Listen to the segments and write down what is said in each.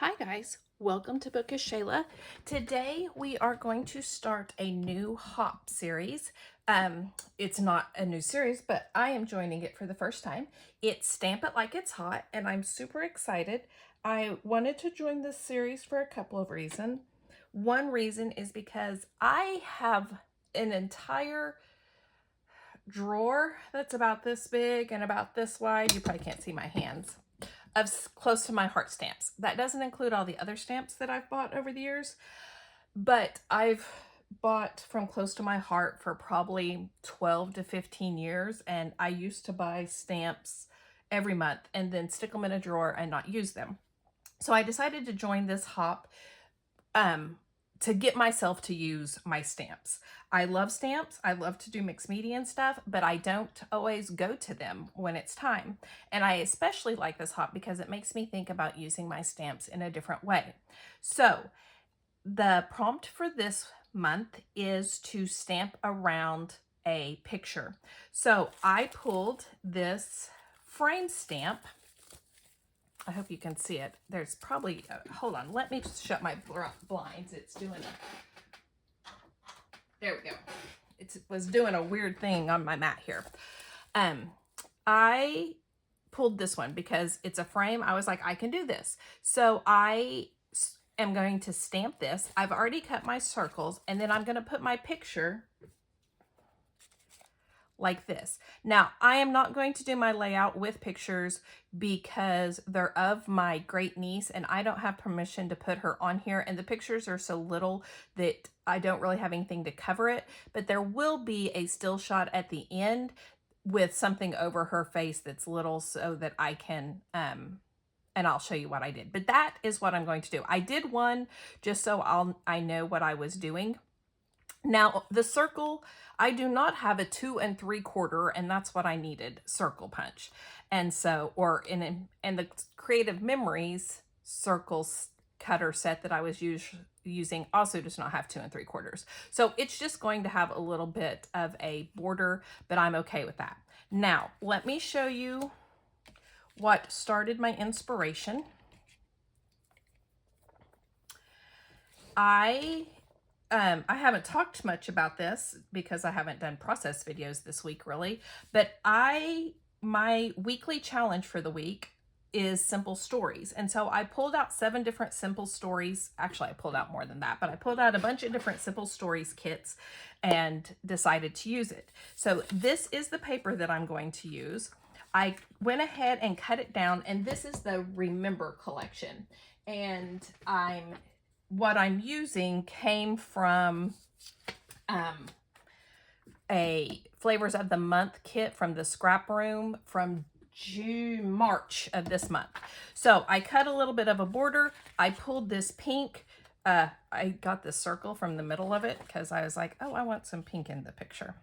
Hi guys, welcome to Bookish Shayla. Today we are going to start a new hop series. It's not a new series, but I am joining it for the first time. It's Stamp It Like It's Hot, and I'm super excited. I wanted to join this series for a couple of reasons. One reason is because I have an entire drawer that's about this big and about this wide. You probably can't see my hands of close to my heart stamps. That doesn't include all the other stamps that I've bought over the years, but I've bought from close to my heart for probably 12 to 15 years, and I used to buy stamps every month and then stick them in a drawer and not use them. So I decided to join this hop to get myself to use my stamps. I love stamps. I love to do mixed media and stuff, but I don't always go to them when it's time. And I especially like this hop because it makes me think about using my stamps in a different way. So the prompt for this month is to stamp around a picture. So I pulled this frame stamp. I hope you can see it. There's probably, hold on, let me just shut my blinds. It's doing a, there we go. It was doing a weird thing on my mat here. I pulled this one because it's a frame. I was like, I can do this. So I am going to stamp this. I've already cut my circles, and then I'm going to put my picture like this. Now, I am not going to do my layout with pictures because they're of my great niece and I don't have permission to put her on here, and the pictures are so little that I don't really have anything to cover it, but there will be a still shot at the end with something over her face that's little so that I can and I'll show you what I did. But that is what I'm going to do. I did one just so I know what I was doing. Now, the circle, I do not have a 2 3/4, and that's what I needed, circle punch. And so, or in the Creative Memories circles cutter set that I was using also does not have 2 3/4. So it's just going to have a little bit of a border, but I'm okay with that. Now, let me show you what started my inspiration. I haven't talked much about this because I haven't done process videos this week really, but my weekly challenge for the week is simple stories. And so I pulled out 7 different simple stories. Actually, I pulled out more than that, but I pulled out a bunch of different simple stories kits and decided to use it. So this is the paper that I'm going to use. I went ahead and cut it down, and this is the Remember collection. And what I'm using came from a Flavors of the Month kit from the Scrap Room from March of this month. So I cut a little bit of a border. I pulled this pink. I got this circle from the middle of it because I was like, oh, I want some pink in the picture.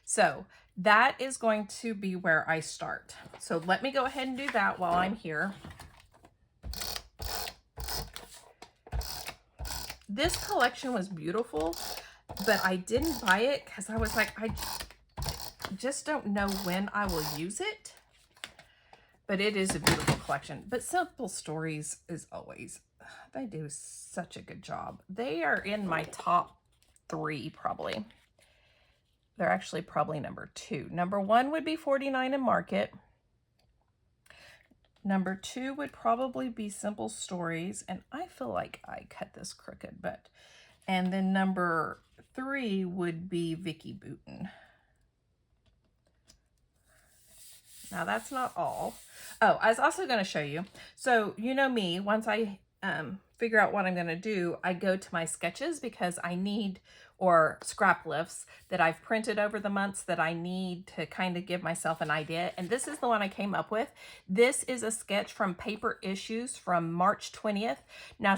So that is going to be where I start. So let me go ahead and do that while I'm here. This collection was beautiful, but I didn't buy it because I was like, I just don't know when I will use it. But it is a beautiful collection. But Simple Stories is always, they do such a good job. They are in my top 3 probably. They're actually probably number 2. Number 1 would be 49 and Market. Number 2 would probably be Simple Stories. And I feel like I cut this crooked, but... And then number 3 would be Vicki Boutin. Now that's not all. Oh, I was also going to show you. So you know me, once I figure out what I'm going to do, I go to my sketches because I need, or scrap lifts that I've printed over the months that I need to kind of give myself an idea. And this is the one I came up with. This is a sketch from Paper Issues from March 20th. Now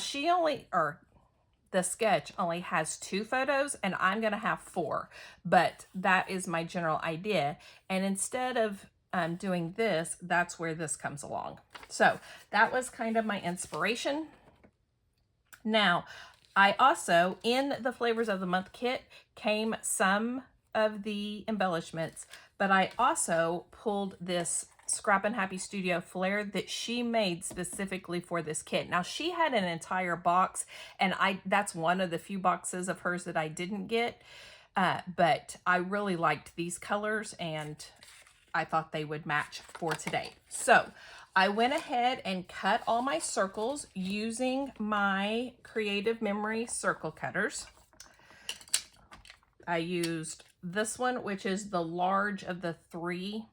the sketch only has 2 photos and I'm going to have 4, but that is my general idea. And instead of doing this, that's where this comes along. So that was kind of my inspiration. Now, I also, in the Flavors of the Month kit, came some of the embellishments, but I also pulled this Scrappin' Happy Studio flare that she made specifically for this kit. Now, she had an entire box, and that's one of the few boxes of hers that I didn't get, but I really liked these colors, and I thought they would match for today. So I went ahead and cut all my circles using my Creative Memory circle cutters. I used this one, which is the large of the 3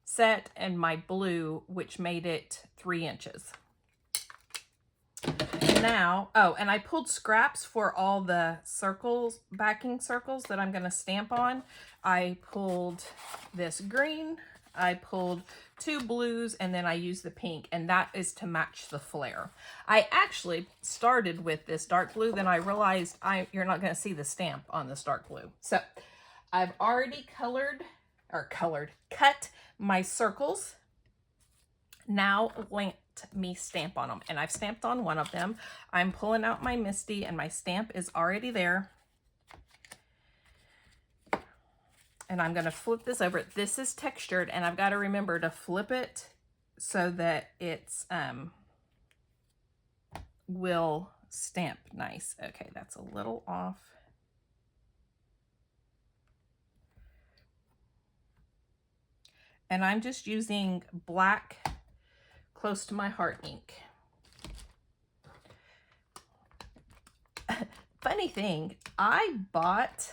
set, and my blue, which made it 3 inches. Now, oh, and I pulled scraps for all the circles, backing circles that I'm going to stamp on. I pulled this green, I pulled 2 blues, and then I used the pink, and that is to match the flare. I actually started with this dark blue, then I realized you're not going to see the stamp on this dark blue. So I've already cut my circles. Now let me stamp on them, and I've stamped on one of them. I'm pulling out my Misty, and my stamp is already there. And I'm going to flip this over. This is textured, and I've got to remember to flip it so that it's will stamp nice. Okay, that's a little off. And I'm just using black Close to My Heart ink. Funny thing, I bought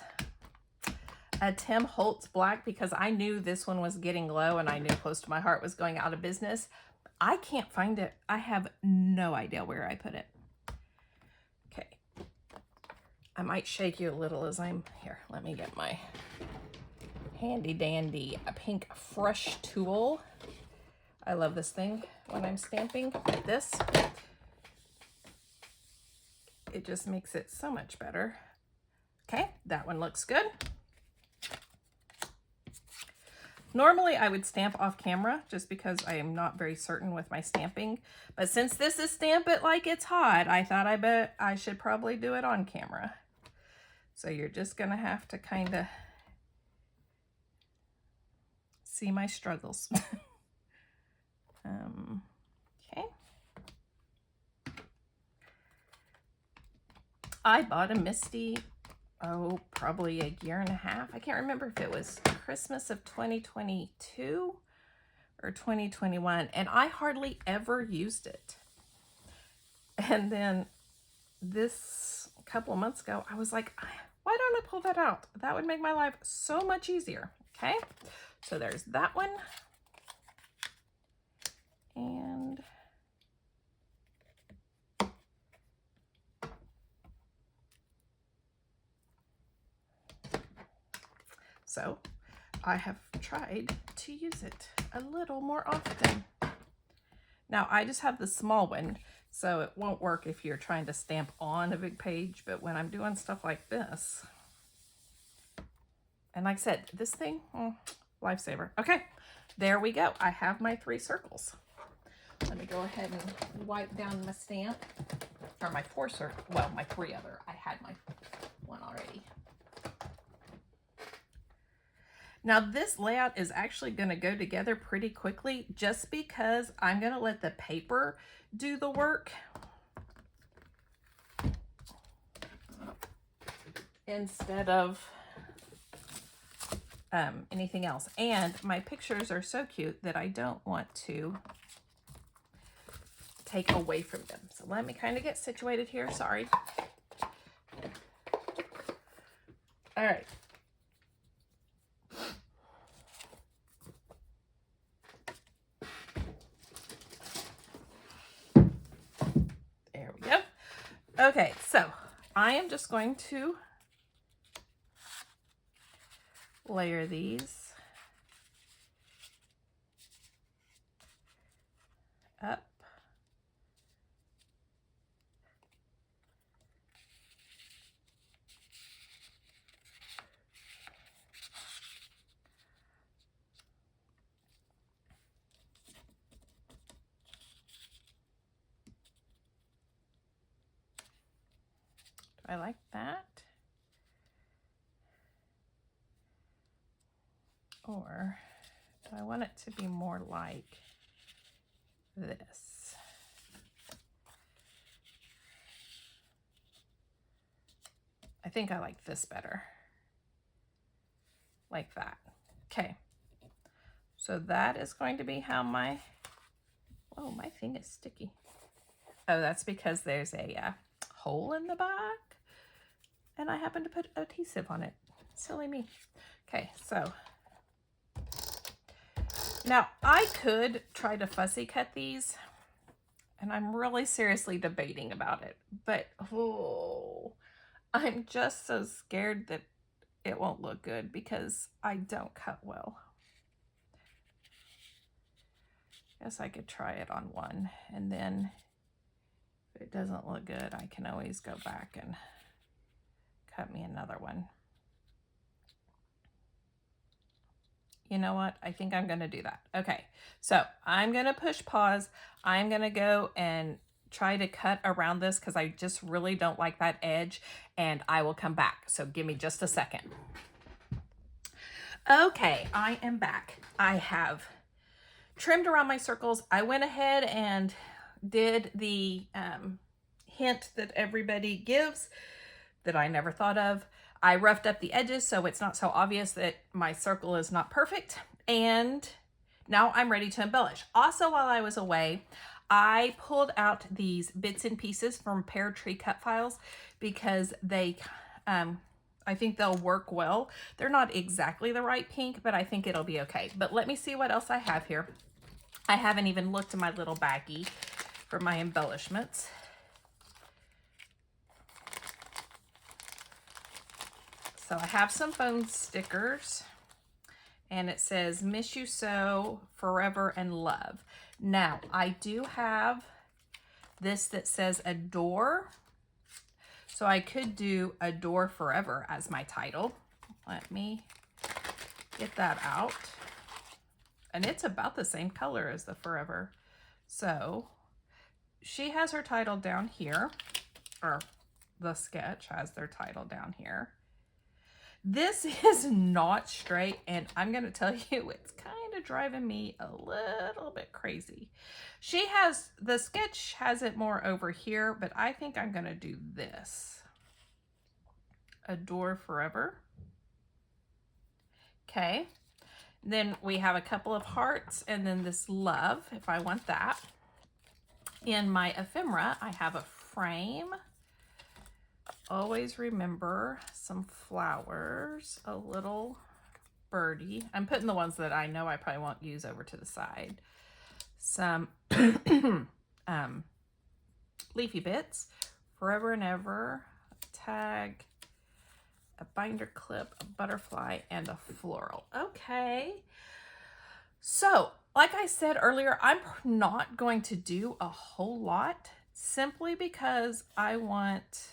a Tim Holtz black because I knew this one was getting low, and I knew Close to My Heart was going out of business. I can't find it. I have no idea where I put it. Okay. I might shake you a little as I'm here. Let me get my handy dandy pink fresh tool. I love this thing when I'm stamping like this. It just makes it so much better. Okay, that one looks good. Normally I would stamp off camera just because I am not very certain with my stamping, but since this is Stamp It Like It's Hot, I thought I should probably do it on camera. So you're just gonna have to kind of see my struggles. Okay. I bought a Misty, probably a year and a half. I can't remember if it was Christmas of 2022 or 2021, and I hardly ever used it. And then this couple of months ago, I was like, why don't I pull that out? That would make my life so much easier. Okay, so there's that one. And so I have tried to use it a little more often. Now I just have the small one, so it won't work if you're trying to stamp on a big page, but when I'm doing stuff like this, and like I said, this thing, lifesaver. Okay, there we go. I have my 3 circles. Let me go ahead and wipe down my stamp, or my 4 circle, well, my 3 other. I had my 1 already. Now this layout is actually going to go together pretty quickly just because I'm going to let the paper do the work instead of anything else. And my pictures are so cute that I don't want to take away from them. So let me kind of get situated here. Sorry. All right. There we go. Okay, so I am just going to layer these up. I like that. Or I want it to be more like this. I think I like this better. Like that. Okay. So that is going to be how my, oh, my thing is sticky. Oh, that's because there's a hole in the back and I happen to put adhesive on it. Silly me. Okay, so now I could try to fussy cut these, and I'm really seriously debating about it, but oh, I'm just so scared that it won't look good because I don't cut well. Guess I could try it on one, and then if it doesn't look good, I can always go back and cut me another one. You know what? I think I'm going to do that. Okay, so I'm going to push pause. I'm going to go and try to cut around this because I just really don't like that edge, and I will come back. So give me just a second. Okay, I am back. I have trimmed around my circles. I went ahead and did the hint that everybody gives that I never thought of. I roughed up the edges so it's not so obvious that my circle is not perfect. And now I'm ready to embellish. Also, while I was away, I pulled out these bits and pieces from Pear Tree Cut Files because they, I think they'll work well. They're not exactly the right pink, but I think it'll be okay. But let me see what else I have here. I haven't even looked in my little baggie for my embellishments. So I have some phone stickers, and it says, "Miss you so, forever and love." Now, I do have this that says adore. So I could do adore forever as my title. Let me get that out. And it's about the same color as the forever. So she has her title down here, or the sketch has their title down here. This is not straight, and I'm going to tell you, it's kind of driving me a little bit crazy. She has, the sketch has it more over here, but I think I'm going to do this. Adore forever. Okay. Then we have a couple of hearts, and then this love, if I want that. In my ephemera, I have a frame. Always remember some flowers, a little birdie. I'm putting the ones that I know I probably won't use over to the side. Some leafy bits, forever and ever, a tag, a binder clip, a butterfly, and a floral. Okay. So, like I said earlier, I'm not going to do a whole lot simply because I want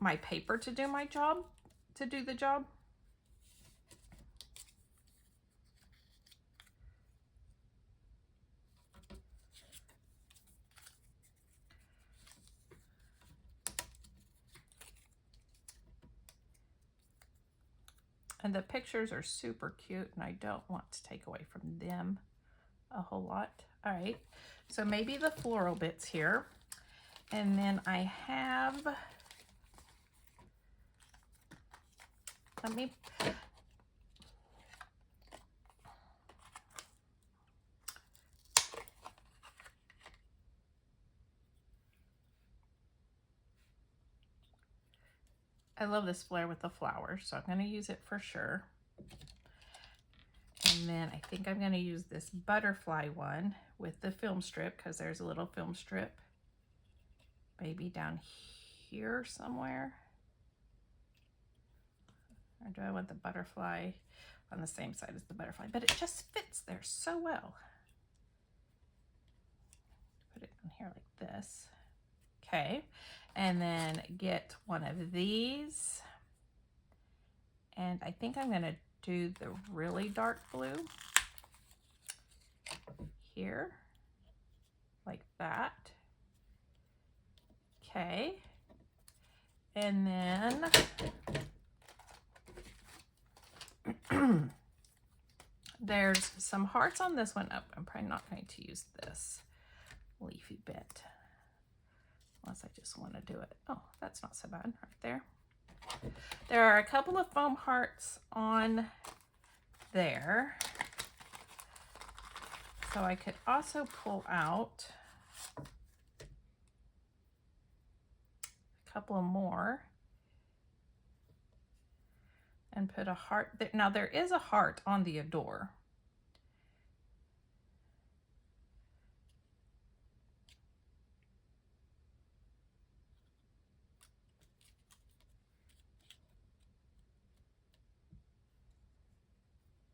my paper to do my job, to do the job. And the pictures are super cute, and I don't want to take away from them a whole lot. All right, so maybe the floral bits here. And then I have, let me, I love this flare with the flowers, so I'm going to use it for sure. And then I think I'm going to use this butterfly one with the film strip, because there's a little film strip maybe down here somewhere. Or do I want the butterfly on the same side as the butterfly? But it just fits there so well. Put it in here like this. Okay, and then get one of these. And I think I'm going to do the really dark blue here, like that. Okay, and then There's some hearts on this one. Oh, I'm probably not going to use this leafy bit unless I just want to do it. Oh, that's not so bad right there. There are a couple of foam hearts on there. So I could also pull out a couple of more and put a heart there. Now there is a heart on the Adore.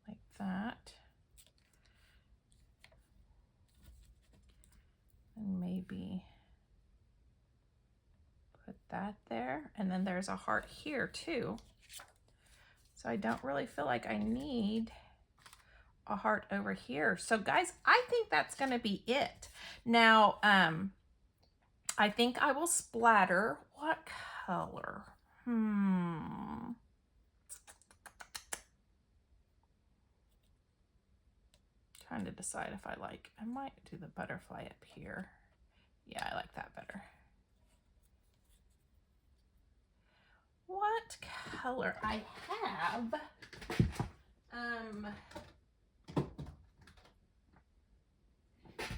Like that. And maybe put that there. And then there's a heart here too. So I don't really feel like I need a heart over here. So guys, I think that's going to be it. Now, I think I will splatter. What color? Trying to decide if I might do the butterfly up here. Yeah, I like that better. What color? I have,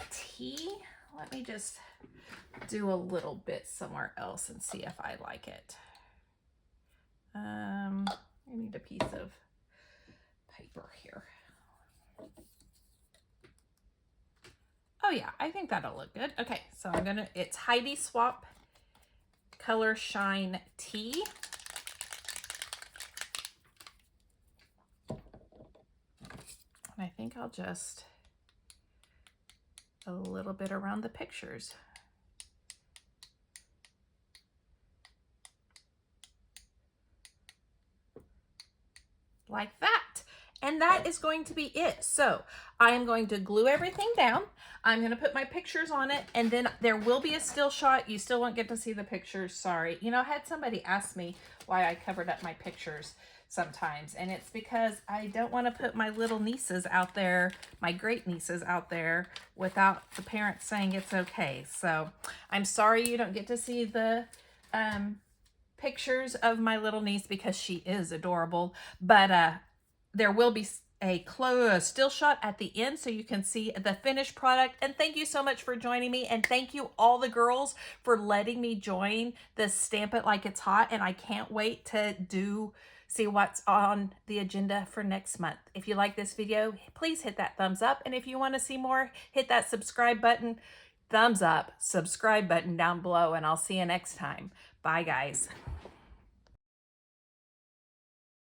tea. Let me just do a little bit somewhere else and see if I like it. I need a piece of paper here. Oh yeah, I think that'll look good. Okay, so it's Heidi Swapp Color Shine Tea. And I think I'll just a little bit around the pictures. Like that. And that is going to be it. So I am going to glue everything down. I'm going to put my pictures on it, and then there will be a still shot. You still won't get to see the pictures. Sorry. You know, I had somebody ask me why I covered up my pictures sometimes, and it's because I don't want to put my little nieces out there, my great nieces out there, without the parents saying it's okay. So I'm sorry you don't get to see the pictures of my little niece because she is adorable, but there will be a still shot at the end so you can see the finished product. And thank you so much for joining me, and thank you all the girls for letting me join the Stamp It Like It's Hot, and I can't wait to see what's on the agenda for next month. If you like this video, please hit that thumbs up, and if you want to see more, hit that subscribe button. Thumbs up, subscribe button down below, and I'll see you next time. Bye guys.